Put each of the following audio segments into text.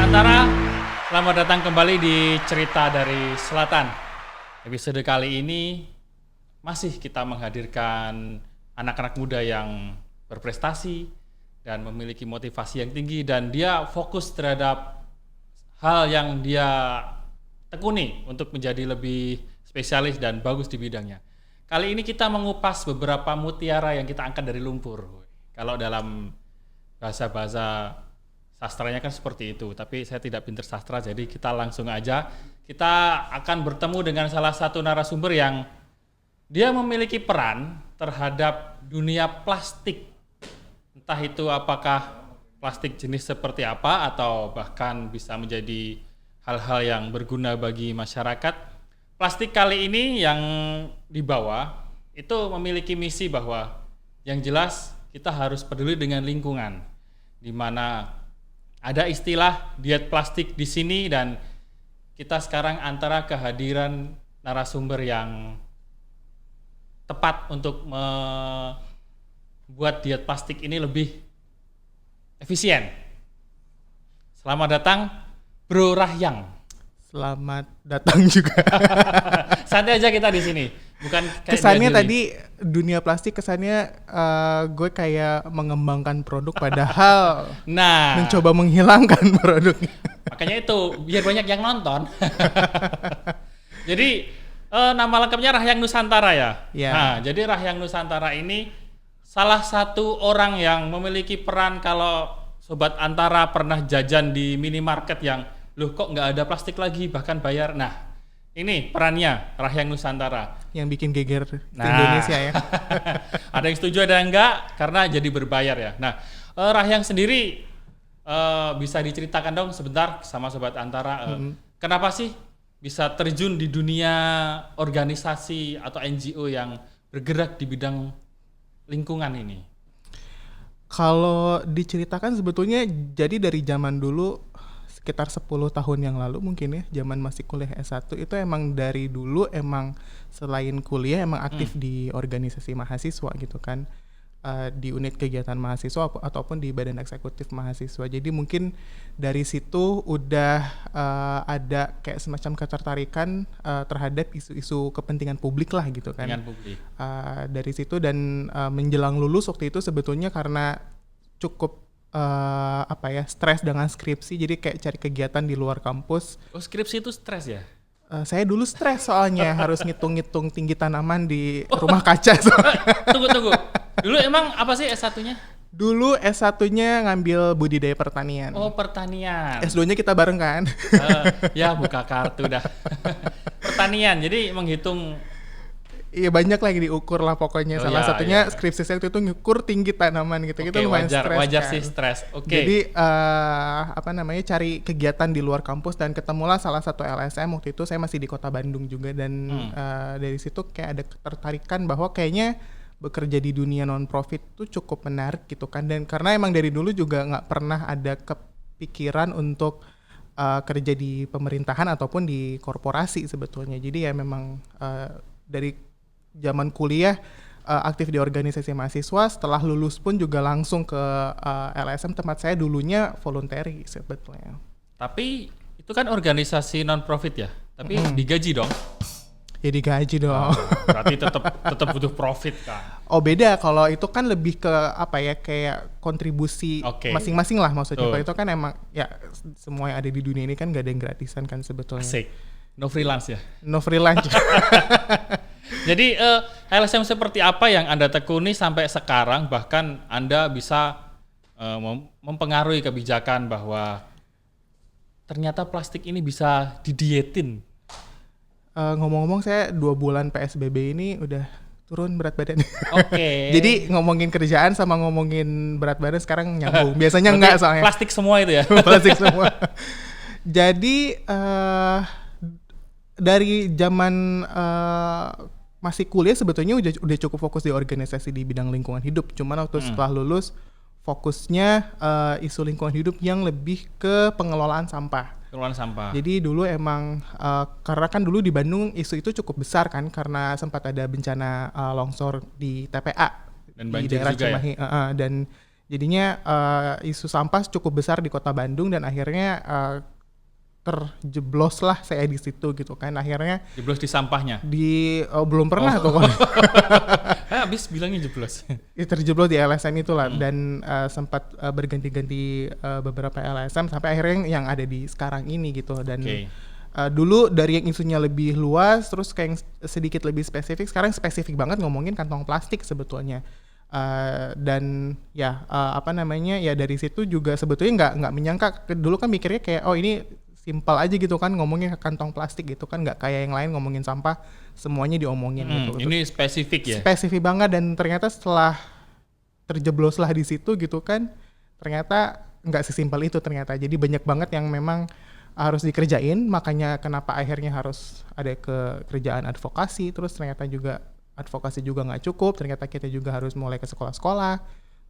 Nusantara, selamat datang kembali di Cerita dari Selatan. Episode kali ini masih kita menghadirkan anak-anak muda yang berprestasi dan memiliki motivasi yang tinggi, dan dia fokus terhadap hal yang dia tekuni untuk menjadi lebih spesialis dan bagus di bidangnya. Kali ini kita mengupas beberapa mutiara yang kita angkat dari lumpur. Kalau dalam bahasa-bahasa sastranya kan seperti itu, tapi saya tidak pintar sastra, jadi kita langsung aja. Kita akan bertemu dengan salah satu narasumber yang dia memiliki peran terhadap dunia plastik. Entah itu apakah plastik jenis seperti apa, atau bahkan bisa menjadi hal-hal yang berguna bagi masyarakat. Plastik kali ini yang dibawa itu memiliki misi bahwa yang jelas kita harus peduli dengan lingkungan, di mana ada istilah diet plastik di sini, dan kita sekarang antara kehadiran narasumber yang tepat untuk membuat diet plastik ini lebih efisien. Selamat datang Bro Rahyang. Selamat datang juga. Santai aja kita di sini. Bukan kayak kesannya tadi dunia plastik, kesannya gue kayak mengembangkan produk padahal mencoba menghilangkan produknya. Makanya itu biar banyak yang nonton. Jadi nama lengkapnya Rahyang Nusantara ya. Yeah. Nah, jadi Rahyang Nusantara ini salah satu orang yang memiliki peran. Kalau Sobat Antara pernah jajan di minimarket yang loh kok nggak ada plastik lagi, bahkan bayar. Nah, ini perannya Rahyang Nusantara yang bikin geger Indonesia ya. Ada yang setuju, ada yang enggak, karena jadi berbayar ya. Nah, Rahyang sendiri bisa diceritakan dong sebentar sama Sobat Antara, kenapa sih bisa terjun di dunia organisasi atau NGO yang bergerak di bidang lingkungan ini? Kalau diceritakan sebetulnya jadi dari zaman dulu, sekitar 10 tahun yang lalu mungkin ya, zaman masih kuliah S1 itu emang dari dulu emang selain kuliah emang aktif di organisasi mahasiswa gitu kan, di unit kegiatan mahasiswa ataupun di badan eksekutif mahasiswa. Jadi mungkin dari situ udah ada kayak semacam ketertarikan terhadap isu-isu kepentingan publik lah gitu kan. Dari situ dan menjelang lulus waktu itu sebetulnya karena cukup stres dengan skripsi, jadi kayak cari kegiatan di luar kampus. Oh, skripsi itu stres ya? Saya dulu stres soalnya harus ngitung-ngitung tinggi tanaman di rumah kaca. Tunggu. Dulu emang apa sih S1-nya? Dulu S1-nya ngambil budidaya pertanian. Oh, pertanian. S2-nya kita bareng kan? Ya buka kartu dah. Pertanian, jadi menghitung. Iya, banyak lagi diukur lah pokoknya. Salah satunya skripsi saya itu ngukur tinggi tanaman gitu. Kita lumayan stres. Wajar kan. Sih stres. Oke. Jadi cari kegiatan di luar kampus, dan ketemulah salah satu LSM waktu itu. Saya masih di Kota Bandung juga, dan dari situ kayak ada ketertarikan bahwa kayaknya bekerja di dunia non profit itu cukup menarik gitu kan. Dan karena emang dari dulu juga nggak pernah ada kepikiran untuk kerja di pemerintahan ataupun di korporasi sebetulnya. Jadi ya memang dari zaman kuliah aktif di organisasi mahasiswa, setelah lulus pun juga langsung ke LSM tempat saya dulunya voluntary sebetulnya. Tapi itu kan organisasi non profit ya, tapi digaji dong. Ya digaji dong. Berarti tetap butuh profit kan. Oh beda, kalau itu kan lebih ke kayak kontribusi masing-masing lah maksudnya. Kalau itu kan emang ya semua yang ada di dunia ini kan gak ada yang gratisan kan sebetulnya. Asik. No freelance ya? No freelance. Jadi LSM seperti apa yang Anda tekuni sampai sekarang, bahkan Anda bisa mempengaruhi kebijakan bahwa ternyata plastik ini bisa didietin? Ngomong-ngomong, saya 2 bulan PSBB ini udah turun berat badan. Oke. Jadi ngomongin kerjaan sama ngomongin berat badan sekarang nyambung. Biasanya enggak soalnya. Plastik semua itu ya? Plastik semua. Jadi dari zaman masih kuliah sebetulnya udah cukup fokus di organisasi di bidang lingkungan hidup. Cuman waktu setelah lulus fokusnya isu lingkungan hidup yang lebih ke pengelolaan sampah. Jadi dulu emang karena kan dulu di Bandung isu itu cukup besar kan, karena sempat ada bencana longsor di TPA dan di daerah Cimahi, dan Jadinya isu sampah cukup besar di Kota Bandung dan akhirnya terjeblos lah saya di situ gitu kan. Akhirnya Jeblos di sampahnya. belum pernah tuh. Habis bilangnya jeblos. Ya, terjeblos di LSM itulah dan sempat berganti-ganti beberapa LSM sampai akhirnya yang ada di sekarang ini gitu. Dan dulu dari yang isunya lebih luas terus kayak yang sedikit lebih spesifik, sekarang spesifik banget ngomongin kantong plastik sebetulnya. Dan ya apa namanya ya dari situ juga sebetulnya nggak menyangka, dulu kan mikirnya kayak oh ini simpel aja gitu kan ngomongin kantong plastik gitu kan, nggak kayak yang lain ngomongin sampah semuanya diomongin gitu. Ini spesifik ya? Spesifik banget, dan ternyata setelah terjeblos lah di situ gitu kan, ternyata nggak sesimpel itu ternyata. Jadi banyak banget yang memang harus dikerjain, makanya kenapa akhirnya harus ada kerjaan advokasi. Terus ternyata juga advokasi juga nggak cukup, ternyata kita juga harus mulai ke sekolah-sekolah.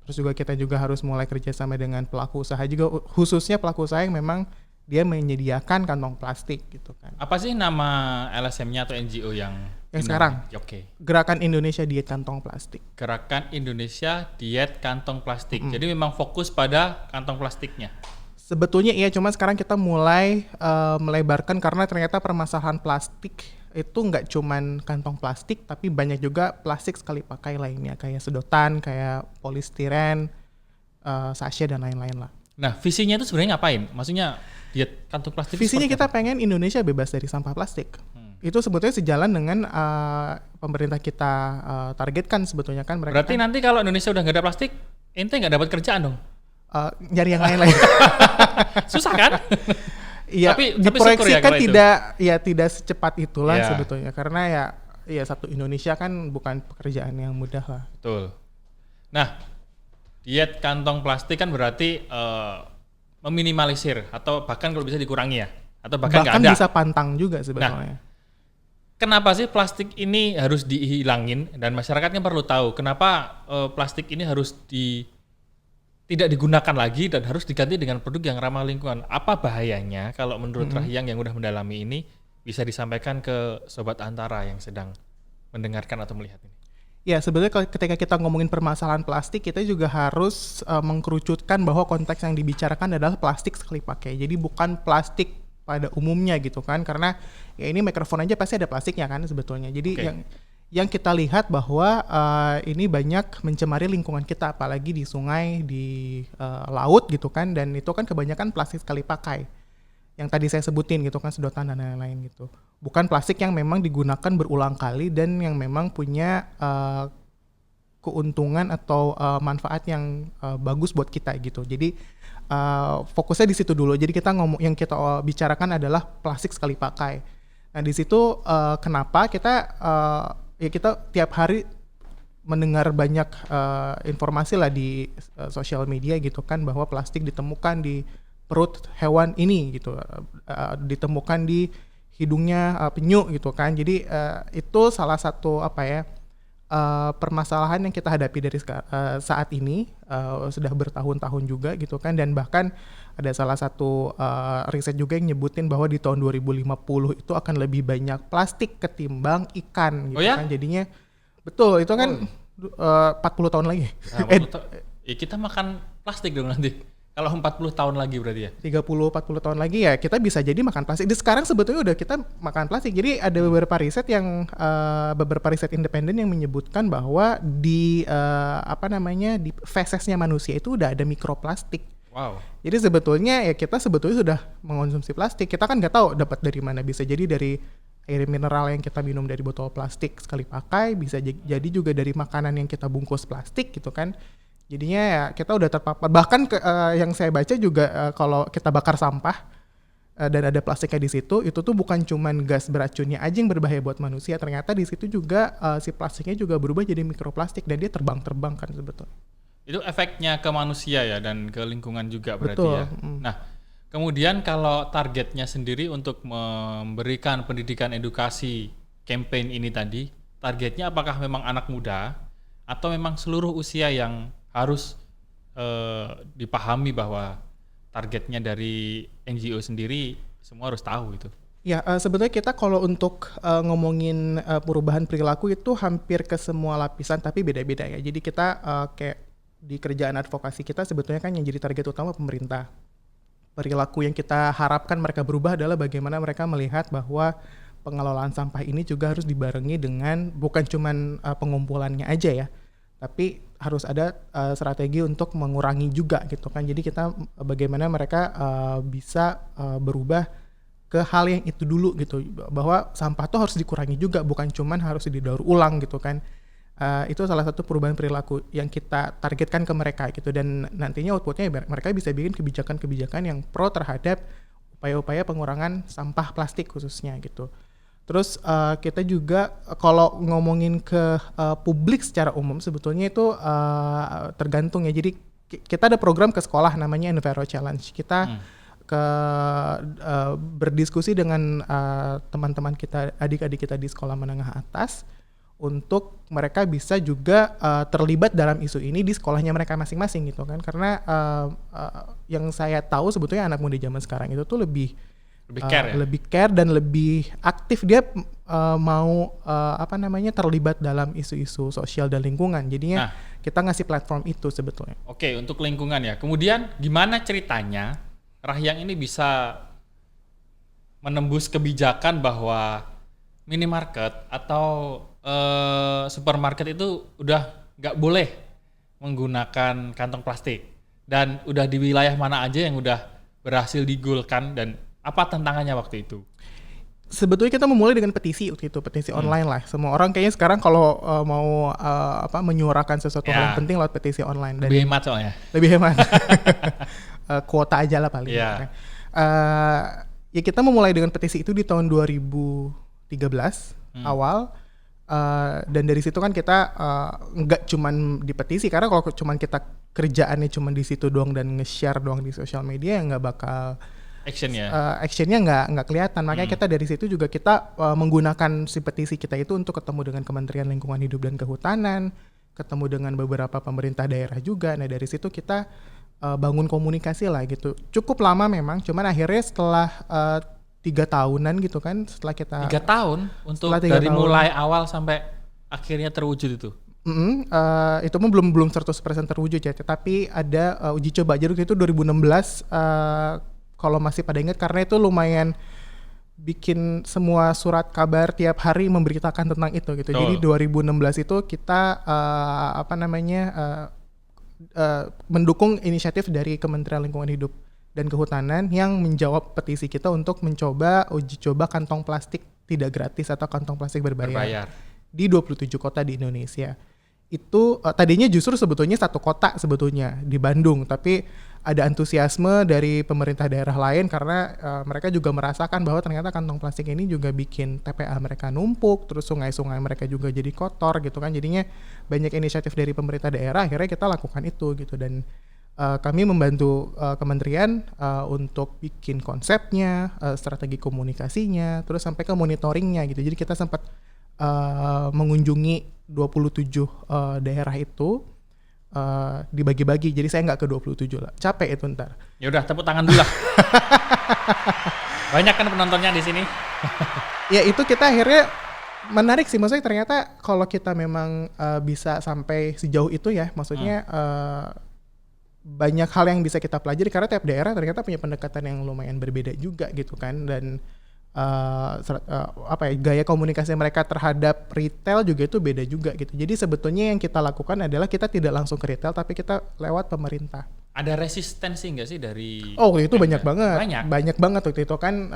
Terus juga kita juga harus mulai kerjasama dengan pelaku usaha juga, khususnya pelaku usaha yang memang dia menyediakan kantong plastik gitu kan. Apa sih nama LSM-nya atau NGO yang sekarang? Oke. Gerakan Indonesia Diet Kantong Plastik. Gerakan Indonesia Diet Kantong Plastik. Jadi memang fokus pada kantong plastiknya. Sebetulnya iya, cuma sekarang kita mulai melebarkan karena ternyata permasalahan plastik itu nggak cuman kantong plastik, tapi banyak juga plastik sekali pakai lainnya kayak sedotan, kayak polistiren, sachet dan lain-lain lah. Nah, visinya itu sebenarnya ngapain? Maksudnya diet kantong plastik. Visinya kita pengen Indonesia bebas dari sampah plastik. Itu sebetulnya sejalan dengan pemerintah kita targetkan sebetulnya kan mereka. Berarti nanti kalau Indonesia udah nggak ada plastik, ente nggak dapat kerjaan dong? Nyari yang lain. Susah kan? Iya, tapi diproyeksikan tidak secepat itulah sebetulnya, karena ya satu Indonesia kan bukan pekerjaan yang mudah lah. Betul. Nah, diet kantong plastik kan berarti meminimalisir atau bahkan kalau bisa dikurangi ya, atau bahkan nggak ada. Bisa pantang juga sebetulnya. Nah, kenapa sih plastik ini harus dihilangin, dan masyarakat kan perlu tahu kenapa plastik ini harus tidak digunakan lagi dan harus diganti dengan produk yang ramah lingkungan. Apa bahayanya kalau menurut Rahyang yang udah mendalami ini, bisa disampaikan ke Sobat Antara yang sedang mendengarkan atau melihat ini? Ya, sebenarnya ketika kita ngomongin permasalahan plastik, kita juga harus mengkerucutkan bahwa konteks yang dibicarakan adalah plastik sekali pakai. Jadi bukan plastik pada umumnya gitu kan, karena ya ini mikrofon aja pasti ada plastiknya kan sebetulnya. Jadi yang kita lihat bahwa ini banyak mencemari lingkungan kita, apalagi di sungai, di laut gitu kan, dan itu kan kebanyakan plastik sekali pakai. Yang tadi saya sebutin gitu kan, sedotan dan lain-lain gitu. Bukan plastik yang memang digunakan berulang kali dan yang memang punya keuntungan atau manfaat yang bagus buat kita gitu. Jadi fokusnya di situ dulu. Jadi yang kita bicarakan adalah plastik sekali pakai. Nah di situ kenapa kita kita tiap hari mendengar banyak informasi lah di sosial media gitu kan, bahwa plastik ditemukan di perut hewan ini gitu, ditemukan di hidungnya penyu gitu kan. Jadi itu salah satu permasalahan yang kita hadapi dari saat ini, sudah bertahun-tahun juga gitu kan. Dan bahkan ada salah satu riset juga yang nyebutin bahwa di tahun 2050 itu akan lebih banyak plastik ketimbang ikan gitu kan. Jadinya betul itu kan 40 tahun lagi. Kita makan plastik dong nanti. Kalau 40 tahun lagi berarti ya? 30-40 tahun lagi ya kita bisa jadi makan plastik. Sekarang sebetulnya udah kita makan plastik. Jadi ada beberapa riset independen yang menyebutkan bahwa di di fesesnya manusia itu udah ada mikroplastik. Wow. Jadi sebetulnya ya kita sudah mengonsumsi plastik. Kita kan nggak tahu dapat dari mana. Bisa jadi dari air mineral yang kita minum dari botol plastik sekali pakai, bisa jadi juga dari makanan yang kita bungkus plastik gitu kan. Jadinya ya kita udah terpapar. Bahkan yang saya baca juga kalau kita bakar sampah dan ada plastiknya di situ, itu tuh bukan cuman gas beracunnya aja yang berbahaya buat manusia. Ternyata di situ juga si plastiknya juga berubah jadi mikroplastik dan dia terbang kan sebetulnya. Itu efeknya ke manusia ya dan ke lingkungan juga berarti. Betul. Ya. Nah, kemudian kalau targetnya sendiri untuk memberikan pendidikan edukasi campaign ini tadi, targetnya apakah memang anak muda atau memang seluruh usia yang harus dipahami bahwa targetnya dari NGO sendiri semua harus tahu itu? Ya, sebetulnya kita kalau untuk ngomongin perubahan perilaku itu hampir ke semua lapisan, tapi beda-beda ya. Jadi kita kayak di kerjaan advokasi kita sebetulnya kan yang jadi target utama pemerintah. Perilaku yang kita harapkan mereka berubah adalah bagaimana mereka melihat bahwa pengelolaan sampah ini juga harus dibarengi dengan bukan cuman pengumpulannya aja ya, tapi harus ada strategi untuk mengurangi juga gitu kan. Jadi kita bagaimana mereka bisa berubah ke hal yang itu dulu gitu, bahwa sampah tuh harus dikurangi juga, bukan cuman harus didaur ulang gitu kan. Itu salah satu perubahan perilaku yang kita targetkan ke mereka gitu, dan nantinya outputnya mereka bisa bikin kebijakan-kebijakan yang pro terhadap upaya-upaya pengurangan sampah plastik khususnya gitu. Terus kita juga kalau ngomongin ke publik secara umum sebetulnya itu tergantung ya. Jadi kita ada program ke sekolah namanya Enviro Challenge. Kita berdiskusi dengan teman-teman kita, adik-adik kita di sekolah menengah atas, untuk mereka bisa juga terlibat dalam isu ini di sekolahnya mereka masing-masing gitu kan. Karena yang saya tahu sebetulnya anak muda zaman sekarang itu tuh lebih care, lebih care dan lebih aktif. Dia mau terlibat dalam isu-isu sosial dan lingkungan. Jadinya kita ngasih platform itu sebetulnya. Oke, untuk lingkungan ya. Kemudian gimana ceritanya Rahyang ini bisa menembus kebijakan bahwa minimarket atau supermarket itu udah nggak boleh menggunakan kantong plastik, dan udah di wilayah mana aja yang udah berhasil digolkan, dan apa tantangannya waktu itu? Sebetulnya kita memulai dengan petisi waktu itu, petisi online lah. Semua orang kayaknya sekarang kalau mau menyuarakan sesuatu hal yang penting lewat petisi online. Dan lebih hemat soalnya. Lebih hemat. Kuota aja lah paling. Ya kita memulai dengan petisi itu di tahun 2013 awal. Dan dari situ kan kita nggak cuman di petisi, karena kalau cuman kita kerjaannya cuman di situ doang dan nge-share doang di sosial media, ya nggak bakal actionnya nggak kelihatan. Makanya kita dari situ juga kita menggunakan si petisi kita itu untuk ketemu dengan Kementerian Lingkungan Hidup dan Kehutanan, ketemu dengan beberapa pemerintah daerah juga. Nah dari situ kita bangun komunikasi lah gitu. Cukup lama memang, cuman akhirnya setelah 3 tahunan gitu kan, setelah kita 3 tahun untuk dari mulai awal sampai akhirnya terwujud itu. Itu pun belum 100% terwujud ya, tapi ada uji coba. Jadi itu 2016 kalau masih pada ingat, karena itu lumayan bikin semua surat kabar tiap hari memberitakan tentang itu gitu. Jadi 2016 itu kita mendukung inisiatif dari Kementerian Lingkungan Hidup dan Kehutanan yang menjawab petisi kita untuk mencoba uji coba kantong plastik tidak gratis atau kantong plastik berbayar. Di 27 kota di Indonesia. Itu tadinya justru sebetulnya satu kota sebetulnya di Bandung, tapi ada antusiasme dari pemerintah daerah lain karena mereka juga merasakan bahwa ternyata kantong plastik ini juga bikin TPA mereka numpuk, terus sungai-sungai mereka juga jadi kotor gitu kan. Jadinya banyak inisiatif dari pemerintah daerah, akhirnya kita lakukan itu gitu. Dan kami membantu kementerian untuk bikin konsepnya, strategi komunikasinya, terus sampai ke monitoringnya gitu. Jadi kita sempat mengunjungi 27 daerah itu, dibagi-bagi. Jadi saya nggak ke 27 lah. Capek itu ntar. Ya udah, tepuk tangan dulu lah. Banyak kan penontonnya di sini. Ya itu kita akhirnya menarik sih. Maksudnya ternyata kalau kita memang bisa sampai sejauh itu ya, maksudnya banyak hal yang bisa kita pelajari karena tiap daerah ternyata punya pendekatan yang lumayan berbeda juga gitu kan. Dan gaya komunikasi mereka terhadap retail juga itu beda juga gitu. Jadi sebetulnya yang kita lakukan adalah kita tidak langsung ke retail, tapi kita lewat pemerintah. Ada resistensi nggak sih dari? Oh waktu itu banyak banget waktu itu kan.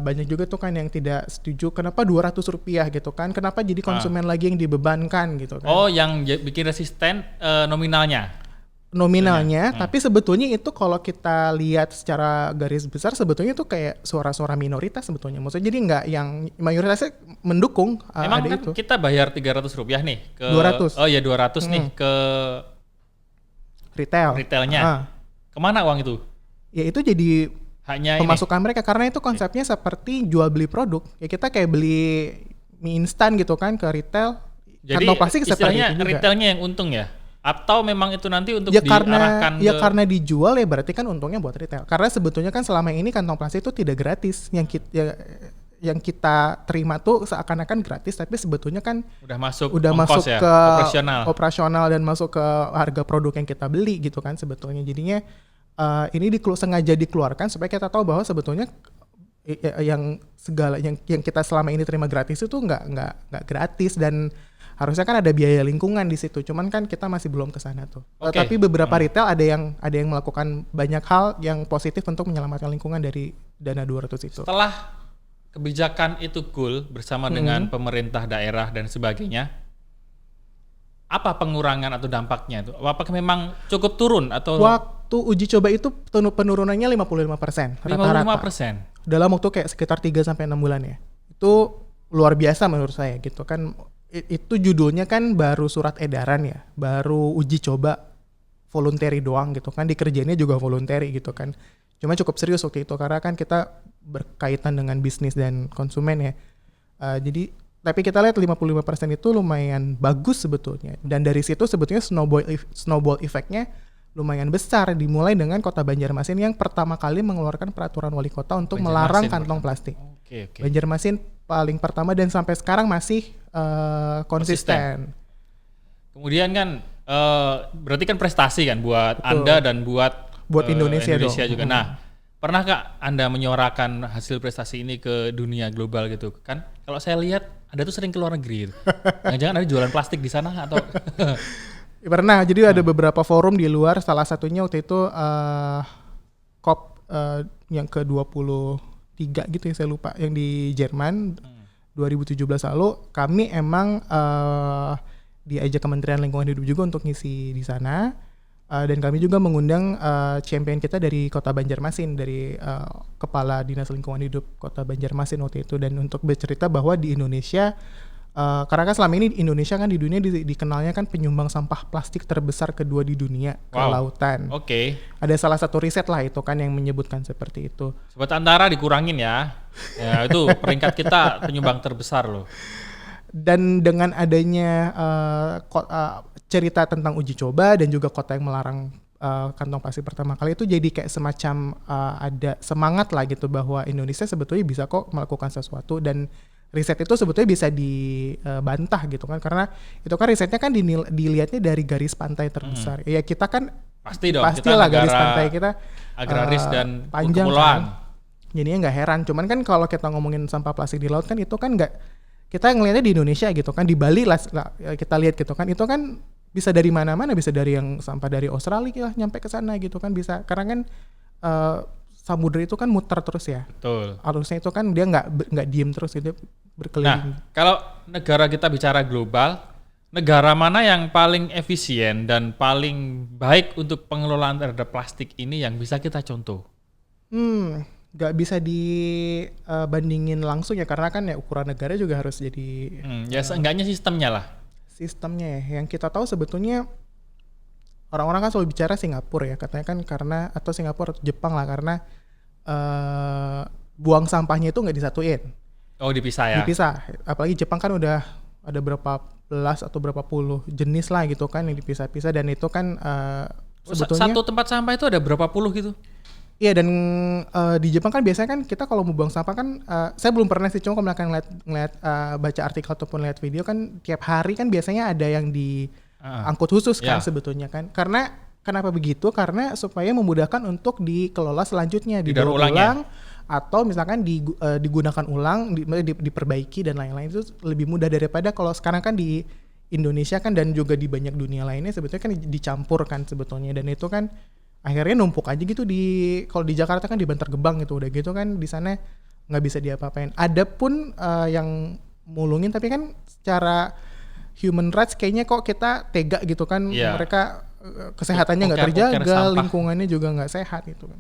Banyak juga tuh kan yang tidak setuju. Kenapa Rp200 gitu kan? Kenapa jadi konsumen lagi yang dibebankan gitu kan? Oh, yang bikin resisten nominalnya. Tapi sebetulnya itu kalau kita lihat secara garis besar sebetulnya itu kayak suara-suara minoritas sebetulnya. Maksudnya jadi nggak yang mayoritasnya mendukung. Emang kan itu kita bayar Rp300 nih ke 200. Oh ya 200 nih ke retailnya. Kemana uang itu? Ya itu jadi hanya pemasukan mereka, karena itu konsepnya seperti jual beli produk. Ya kita kayak beli mie instan gitu kan ke retail. Jadi istilahnya retailnya yang untung ya? Atau memang itu nanti untuk diarahkan karena dijual ya berarti kan untungnya buat retail. Karena sebetulnya kan selama ini kantong plastik itu tidak gratis. Yang yang kita terima tuh seakan-akan gratis, tapi sebetulnya kan Udah masuk udah ongkos masuk ya, ke operasional. dan masuk ke harga produk yang kita beli gitu kan sebetulnya. Jadinya ini sengaja dikeluarkan supaya kita tahu bahwa sebetulnya yang segala yang kita selama ini terima gratis itu nggak gratis, dan harusnya kan ada biaya lingkungan di situ. Cuman kan kita masih belum ke sana tuh. Oke. Tapi beberapa retail ada yang melakukan banyak hal yang positif untuk menyelamatkan lingkungan dari dana 200 itu. Setelah kebijakan itu goal bersama dengan pemerintah daerah dan sebagainya, apa pengurangan atau dampaknya itu? Apakah memang cukup turun atau Waktu uji coba itu penurunannya 55% rata-rata. 55%? Dalam waktu kayak sekitar 3-6 bulan ya. Itu luar biasa menurut saya gitu kan. Itu judulnya kan baru surat edaran ya, baru uji coba voluntary doang gitu kan, dikerjainnya juga voluntary gitu kan. Cuma cukup serius waktu itu karena kan kita berkaitan dengan bisnis dan konsumen ya. Jadi tapi kita lihat 55% itu lumayan bagus sebetulnya. Dan dari situ sebetulnya snowball effect-nya lumayan besar, dimulai dengan Kota Banjarmasin yang pertama kali mengeluarkan peraturan wali kota untuk melarang kantong plastik. Oke. Banjarmasin paling pertama dan sampai sekarang masih konsisten. Kemudian kan berarti kan prestasi kan buat Betul. Anda dan buat Indonesia juga. Nah, pernahkah Anda menyuarakan hasil prestasi ini ke dunia global gitu kan? Kalau saya lihat Anda tuh sering ke luar negeri. Jangan-jangan ada jualan plastik di sana atau Pernah, jadi ada beberapa forum di luar, salah satunya waktu itu COP yang ke-23 gitu ya, saya lupa, yang di Jerman 2017 lalu. Kami emang diajak Kementerian Lingkungan Hidup juga untuk ngisi di sana, dan kami juga mengundang champion kita dari Kota Banjarmasin, dari Kepala Dinas Lingkungan Hidup Kota Banjarmasin waktu itu, dan untuk bercerita bahwa di Indonesia, karena kan selama ini Indonesia kan di dunia dikenalnya kan penyumbang sampah plastik terbesar kedua di dunia ke lautan. Oke. Ada salah satu riset lah itu kan yang menyebutkan seperti itu. Sobat Antara dikurangin ya. Ya itu peringkat kita penyumbang terbesar loh. Dan dengan adanya cerita tentang uji coba dan juga kota yang melarang kantong plastik pertama kali, itu jadi kayak semacam ada semangat lah gitu bahwa Indonesia sebetulnya bisa kok melakukan sesuatu, dan riset itu sebetulnya bisa dibantah gitu kan, karena itu kan risetnya kan dilihatnya dari garis pantai terbesar. Ya kita kan pastilah garis pantai kita agraris dan panjang kepulauan. kan. Jadinya nggak heran. Cuman kan kalau kita ngomongin sampah plastik di laut kan itu kan nggak, kita ngelihatnya di Indonesia gitu kan, di Bali lah kita lihat gitu kan, itu kan bisa dari mana-mana, bisa dari yang sampah dari Australia lah nyampe ke sana gitu kan bisa, karena kan samudra itu kan muter terus ya. Betul. Arusnya itu kan dia nggak diem terus, dia berkeliling. Nah, kalau negara kita bicara global, negara mana yang paling efisien dan paling baik untuk pengelolaan terhadap plastik ini yang bisa kita contoh? Nggak bisa dibandingin langsung ya, karena kan ya ukuran negara juga harus jadi Ya seenggaknya sistemnya lah. sistemnya ya. Yang kita tahu sebetulnya orang-orang kan selalu bicara Singapura ya, katanya kan karena, atau Singapura atau Jepang lah, karena buang sampahnya itu nggak disatuin. Oh, dipisah ya? Dipisah. Apalagi Jepang kan udah ada berapa belas atau berapa puluh jenis lah gitu kan yang dipisah-pisah, dan itu kan sebetulnya satu tempat sampah itu ada berapa puluh gitu? Iya, dan di Jepang kan biasanya kan kita kalau mau buang sampah kan, saya belum pernah sih, cuma kalau misalkan ngeliat baca artikel ataupun lihat video kan, tiap hari kan biasanya ada yang diangkut khusus kan sebetulnya kan. Karena kenapa begitu? Karena supaya memudahkan untuk dikelola selanjutnya, didaur ulang atau misalkan digunakan ulang, diperbaiki dan lain-lain. Itu lebih mudah daripada kalau sekarang kan di Indonesia kan, dan juga di banyak dunia lainnya sebetulnya kan dicampur kan sebetulnya, dan itu kan akhirnya numpuk aja gitu kalau di Jakarta kan di Bantar Gebang gitu, udah gitu kan di sana nggak bisa diapa-apain. Ada pun yang mulungin, tapi kan secara human rights kayaknya kok kita tega gitu kan, mereka kesehatannya nggak terjaga, lingkungannya juga nggak sehat gitu kan.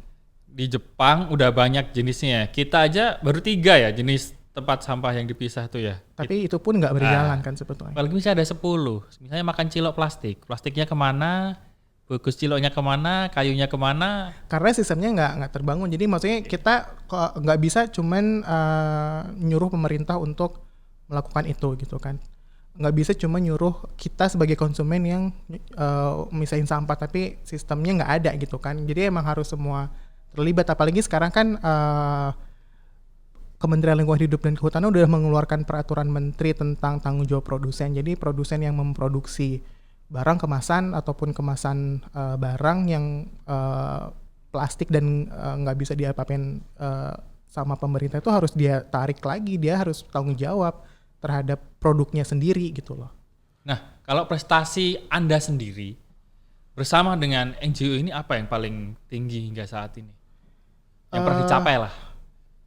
Di Jepang udah banyak jenisnya, kita aja baru 3 ya jenis tempat sampah yang dipisah tuh ya. Tapi itu pun nggak berjalan kan sebetulnya. Apalagi misalnya ada 10, misalnya makan cilok plastiknya kemana? Bungkus ciloknya kemana, kayunya kemana? Karena sistemnya nggak terbangun. Jadi maksudnya kita nggak bisa cuman nyuruh pemerintah untuk melakukan itu gitu kan. Nggak bisa cuma nyuruh kita sebagai konsumen yang misahin sampah, tapi sistemnya nggak ada gitu kan. Jadi emang harus semua terlibat. Apalagi sekarang kan Kementerian Lingkungan Hidup dan Kehutanan udah mengeluarkan peraturan menteri tentang tanggung jawab produsen. Jadi produsen yang memproduksi barang kemasan ataupun kemasan barang yang plastik dan nggak bisa diapa-apain sama pemerintah itu harus dia tarik lagi, dia harus tanggung jawab terhadap produknya sendiri gitu loh. Nah, kalau prestasi Anda sendiri bersama dengan NGO ini apa yang paling tinggi hingga saat ini? Yang pernah dicapai lah.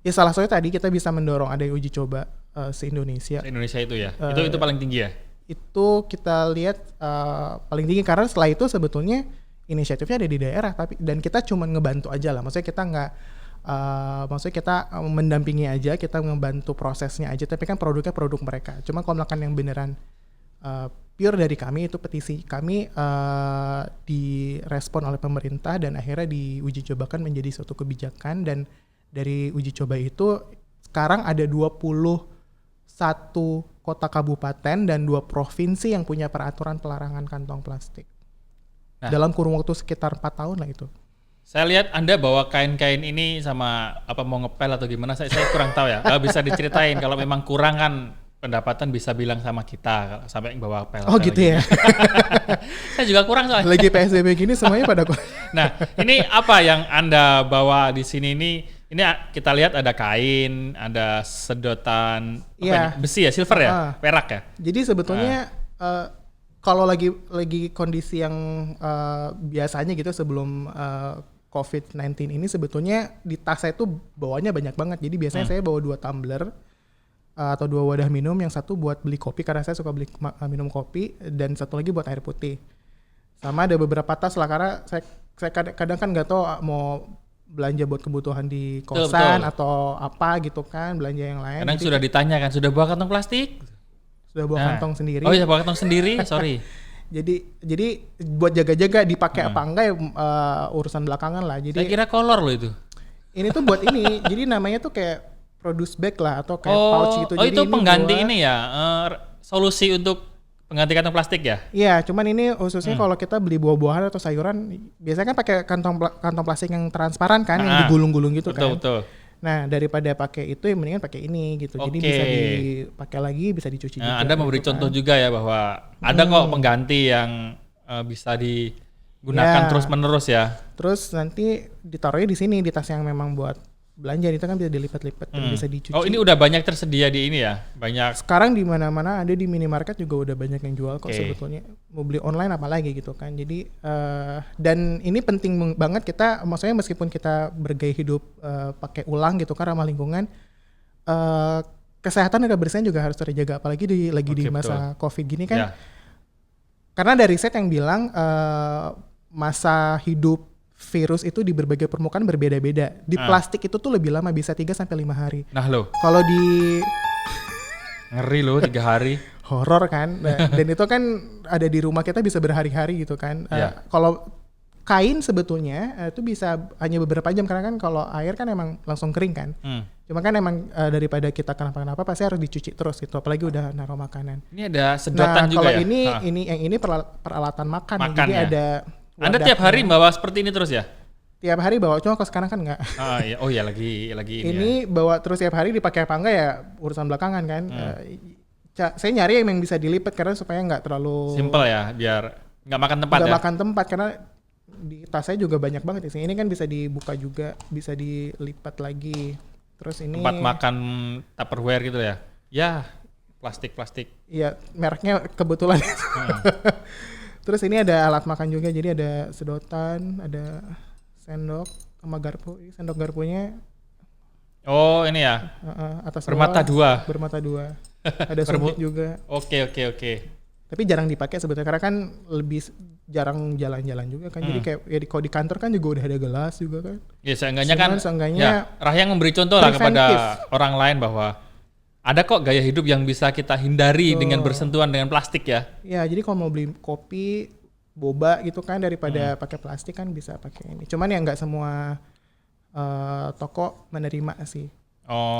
Ya salah satunya tadi kita bisa mendorong ada uji coba se-Indonesia. Indonesia itu ya, itu paling tinggi ya? Itu kita lihat paling tinggi karena setelah itu sebetulnya inisiatifnya ada di daerah, dan kita cuma ngebantu aja lah. Maksudnya kita nggak, maksudnya kita mendampingi aja, kita ngebantu prosesnya aja. Tapi kan produknya produk mereka. Cuma kalau misalkan yang beneran pure dari kami itu petisi kami direspon oleh pemerintah dan akhirnya diuji cobakan menjadi suatu kebijakan. Dan dari uji coba itu sekarang ada 21 kota kabupaten dan 2 provinsi yang punya peraturan pelarangan kantong plastik. Nah, dalam kurun waktu sekitar 4 tahun lah itu. Saya lihat Anda bawa kain-kain ini sama apa mau ngepel atau gimana, saya kurang tahu ya. Bisa diceritain kalau memang kurang kan pendapatan bisa bilang sama kita sampai bawa pel. Oh gitu ya. Saya juga kurang soalnya. Lagi PSBB gini semuanya pada Nah, ini apa yang Anda bawa di sini ini kita lihat ada kain, ada sedotan besi ya, silver ya, perak ya. Jadi sebetulnya kalau lagi kondisi yang biasanya gitu sebelum COVID-19 ini sebetulnya di tas saya itu bawanya banyak banget. Jadi biasanya saya bawa 2 tumbler atau 2 wadah minum, yang satu buat beli kopi karena saya suka beli minum kopi, dan satu lagi buat air putih. Sama ada beberapa tas lah karena saya kadang kan nggak tahu mau belanja buat kebutuhan di kosan atau apa gitu kan, belanja yang lain. Kadang sudah ditanya kan, sudah bawa kantong plastik? Sudah bawa kantong sendiri. Oh iya, bawa kantong sendiri, sorry. Jadi buat jaga-jaga dipakai apa enggak ya urusan belakangan lah. Jadi saya kira kolor loh itu. Ini tuh buat ini. Jadi namanya tuh kayak produce bag lah atau kayak pouch gitu. Oh, jadi itu ini pengganti ini ya, solusi untuk pengganti kantong plastik ya? Iya, cuman ini khususnya kalau kita beli buah-buahan atau sayuran, biasanya kan pakai kantong plastik yang transparan kan, yang digulung-gulung gitu kan. Betul. Nah, daripada pakai itu, yang mendingan pakai ini gitu. Jadi bisa dipakai lagi, bisa dicuci juga. Anda memberi contoh juga ya bahwa ada kok pengganti yang bisa digunakan terus-menerus ya. Terus nanti ditaruhnya di sini, di tas yang memang buat belanja, itu kan bisa dilipat-lipat dan bisa dicuci. Oh, ini udah banyak tersedia di ini ya? Banyak. Sekarang di mana-mana ada, di minimarket juga udah banyak yang jual kok sebetulnya. Mau beli online apalagi gitu kan. Jadi dan ini penting banget kita, maksudnya meskipun kita bergaya hidup pakai ulang gitu kan, ramah lingkungan, kesehatan dan kebersihan juga harus terjaga, apalagi lagi di masa Covid gini kan. Yeah. Karena ada riset yang bilang masa hidup virus itu di berbagai permukaan berbeda-beda. Di plastik itu tuh lebih lama, bisa 3-5 hari. Nah lo. Kalau di ngeri loh 3 hari. Horor kan. Dan itu kan ada di rumah kita bisa berhari-hari gitu kan. Kalau kain sebetulnya itu bisa hanya beberapa jam, karena kan kalau air kan emang langsung kering kan. Cuma kan emang daripada kita kenapa-kenapa pasti harus dicuci terus gitu, apalagi udah naruh makanan. Ini ada sedotan juga kalau ya? Ini peralatan makan. Jadi ya? ada Anda tiap hari bawa seperti ini terus ya? Tiap hari bawa, cuma kalau sekarang kan enggak. Iya. Oh iya, lagi ini ya. Bawa terus tiap hari, dipakai apa enggak ya urusan belakangan kan. Saya nyari yang bisa dilipat karena supaya enggak terlalu simple ya, biar enggak makan tempat. Enggak makan tempat, karena di tas saya juga banyak banget di sini. Ini kan bisa dibuka juga, bisa dilipat lagi. Terus ini tempat makan Tupperware gitu ya? Ya, plastik. Iya, mereknya kebetulan. Terus ini ada alat makan juga, jadi ada sedotan, ada sendok sama garpu. Ini sendok garpunya. Oh ini ya? Atas bermata dua. Ada sumit juga. Oke. Tapi jarang dipakai sebetulnya, karena kan lebih jarang jalan-jalan juga kan. Jadi kayak ya kalau di kantor kan juga udah ada gelas juga kan. Ya seenggaknya Rahyang memberi contoh lah kepada orang lain bahwa ada kok gaya hidup yang bisa kita hindari dengan bersentuhan dengan plastik ya. Ya, jadi kalau mau beli kopi, boba gitu kan, daripada pakai plastik kan bisa pakai ini. Cuman ya nggak semua toko menerima sih.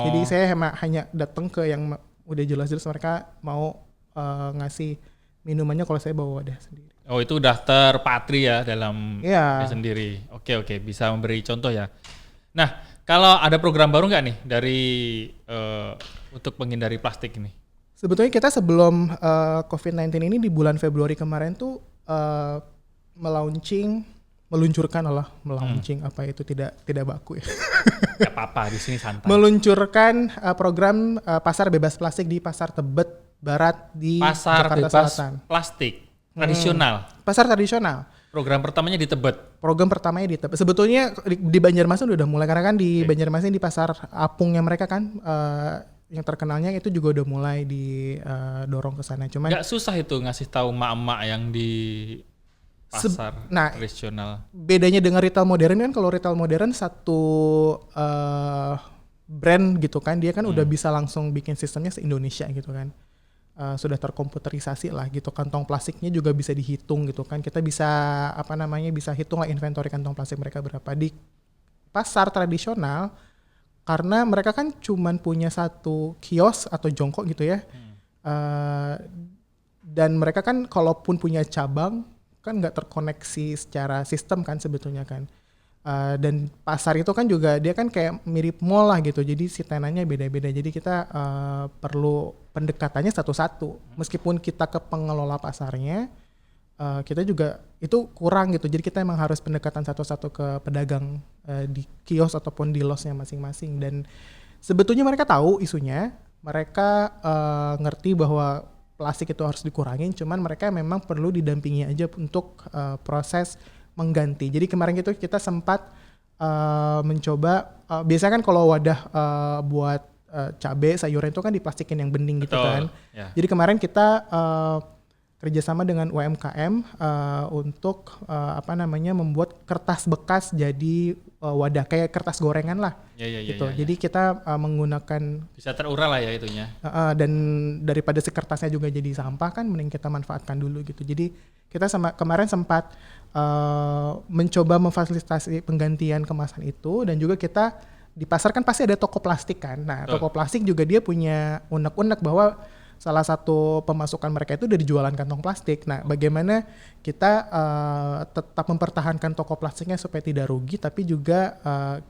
Jadi saya hanya datang ke yang udah jelas-jelas mereka mau ngasih minumannya kalau saya bawa wadah sendiri. Oh, itu udah terpatri ya dalam sendiri. Oke, bisa memberi contoh ya. Nah, Kalau ada program baru nggak nih dari untuk menghindari plastik ini? Sebetulnya kita sebelum COVID-19 ini di bulan Februari kemarin tuh meluncurkan apa itu tidak baku ya. Gak apa-apa, di sini santai. Meluncurkan program pasar bebas plastik di Pasar Tebet Barat di Pasar Jakarta bebas Selatan. plastik tradisional. Pasar tradisional. Program pertamanya di Tebet. Program pertamanya di Tebet. Sebetulnya di Banjarmasin udah mulai karena kan di Banjarmasin di pasar apungnya mereka kan yang terkenalnya itu juga udah mulai didorong ke sana. Cuman Gak susah itu ngasih tahu emak-emak yang di pasar tradisional. Bedanya dengan retail modern kan, kalau retail modern satu brand gitu kan, dia kan udah bisa langsung bikin sistemnya se-Indonesia gitu kan. Sudah terkomputerisasi lah gitu, kantong plastiknya juga bisa dihitung gitu kan, kita bisa bisa hitung lah inventory kantong plastik mereka berapa. Di pasar tradisional karena mereka kan cuman punya satu kios atau jongkok gitu ya, dan mereka kan kalaupun punya cabang kan nggak terkoneksi secara sistem kan sebetulnya kan. Dan pasar itu kan juga dia kan kayak mirip mall lah gitu, jadi si tenannya beda-beda, jadi kita perlu pendekatannya satu-satu. Meskipun kita ke pengelola pasarnya, kita juga itu kurang gitu, jadi kita emang harus pendekatan satu-satu ke pedagang di kios ataupun di losnya masing-masing. Dan sebetulnya mereka tahu isunya, mereka ngerti bahwa plastik itu harus dikurangin, cuman mereka memang perlu didampingi aja untuk proses mengganti. Jadi kemarin itu kita sempat mencoba, biasanya kan kalau wadah buat cabai sayuran itu kan diplastikin yang bening gitu kan. Ya. Jadi kemarin kita kerjasama dengan UMKM untuk membuat kertas bekas jadi wadah kayak kertas gorengan lah. Gitu. Jadi kita menggunakan bisa terurai lah ya itunya. Dan daripada si kertasnya juga jadi sampah kan, mending kita manfaatkan dulu gitu. Jadi kita kemarin sempat mencoba memfasilitasi penggantian kemasan itu, dan juga kita di pasar kan pasti ada toko plastik kan. Nah, toko plastik juga dia punya unek-unek bahwa salah satu pemasukan mereka itu dari jualan kantong plastik. Nah, bagaimana kita tetap mempertahankan toko plastiknya supaya tidak rugi, tapi juga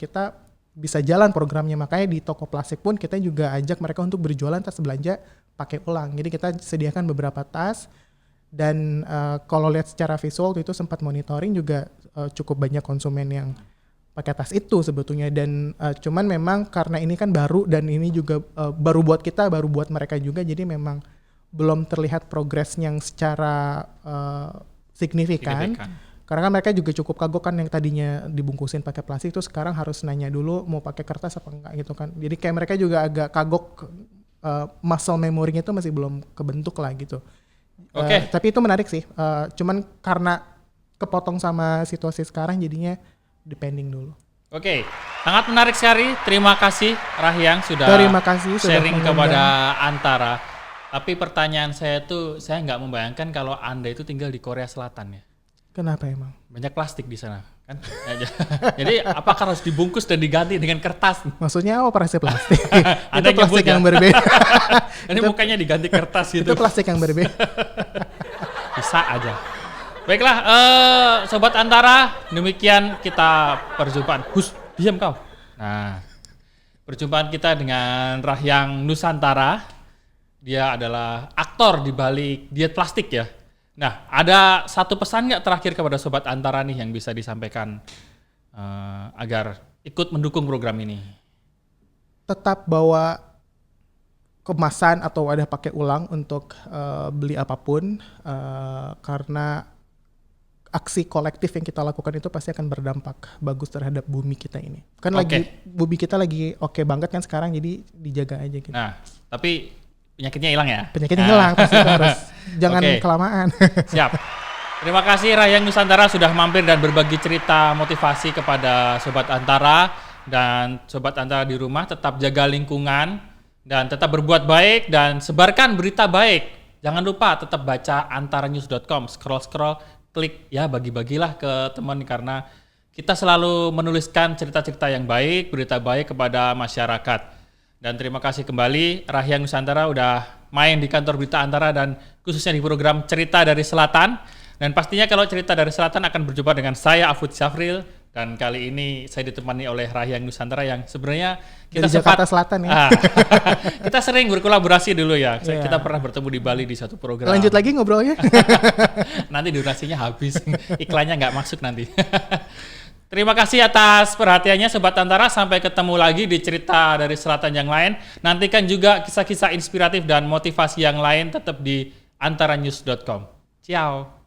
kita bisa jalan programnya. Makanya di toko plastik pun kita juga ajak mereka untuk berjualan tas belanja pakai ulang. Jadi kita sediakan beberapa tas, dan kalau lihat secara visual itu sempat monitoring juga cukup banyak konsumen yang pakai tas itu sebetulnya. Dan cuman memang karena ini kan baru, dan ini juga baru buat kita, baru buat mereka juga, jadi memang belum terlihat progres yang secara signifikan. Karena kan mereka juga cukup kagok kan, yang tadinya dibungkusin pakai plastik itu sekarang harus nanya dulu mau pakai kertas apa enggak gitu kan. Jadi kayak mereka juga agak kagok, muscle memory-nya itu masih belum kebentuk lah gitu. Tapi itu menarik sih, cuman karena kepotong sama situasi sekarang jadinya depending dulu. Sangat menarik sekali. Terima kasih Rahyang sudah sharing kepada Antara. Tapi pertanyaan saya tuh, saya nggak membayangkan kalau Anda itu tinggal di Korea Selatan ya. Kenapa emang? Banyak plastik di sana kan. Jadi apakah harus dibungkus dan diganti dengan kertas? Maksudnya operasi plastik? Itu plastik yang berbeda. Ini mukanya diganti kertas gitu. Itu plastik yang berbeda. Bisa aja. Baiklah, Sobat Antara, demikian kita perjumpaan. Diam kau. Nah, perjumpaan kita dengan Rahyang Nusantara. Dia adalah aktor di balik diet plastik ya. Nah, ada satu pesan nggak terakhir kepada Sobat Antara nih yang bisa disampaikan agar ikut mendukung program ini? Tetap bawa kemasan atau wadah pakai ulang untuk beli apapun, karena aksi kolektif yang kita lakukan itu pasti akan berdampak bagus terhadap bumi kita ini. Kan bumi kita lagi oke banget kan sekarang, jadi dijaga aja gitu. Nah, tapi penyakitnya hilang ya? Penyakitnya hilang, pasti harus. Jangan kelamaan. Siap. Terima kasih Rahyang Nusantara sudah mampir dan berbagi cerita motivasi kepada Sobat Antara. Dan Sobat Antara di rumah tetap jaga lingkungan dan tetap berbuat baik dan sebarkan berita baik. Jangan lupa tetap baca antaranews.com, scroll-scroll, klik ya, bagi-bagilah ke teman, karena kita selalu menuliskan cerita-cerita yang baik, berita baik kepada masyarakat. Dan terima kasih kembali Rahyang Nusantara udah main di kantor Berita Antara dan khususnya di program Cerita dari Selatan. Dan pastinya kalau Cerita dari Selatan akan berjumpa dengan saya Afud Syafril Dan kali ini saya ditemani oleh Rahyang Nusantara yang sebenarnya Dari Jakarta Selatan ya. Kita sering berkolaborasi dulu ya. Iya. Kita pernah bertemu di Bali di satu program. Lanjut lagi ngobrolnya. Nanti durasinya habis, iklannya nggak masuk nanti. Terima kasih atas perhatiannya Sobat Antara. Sampai ketemu lagi di cerita dari selatan yang lain. Nantikan juga kisah-kisah inspiratif dan motivasi yang lain tetap di antaranews.com. Ciao.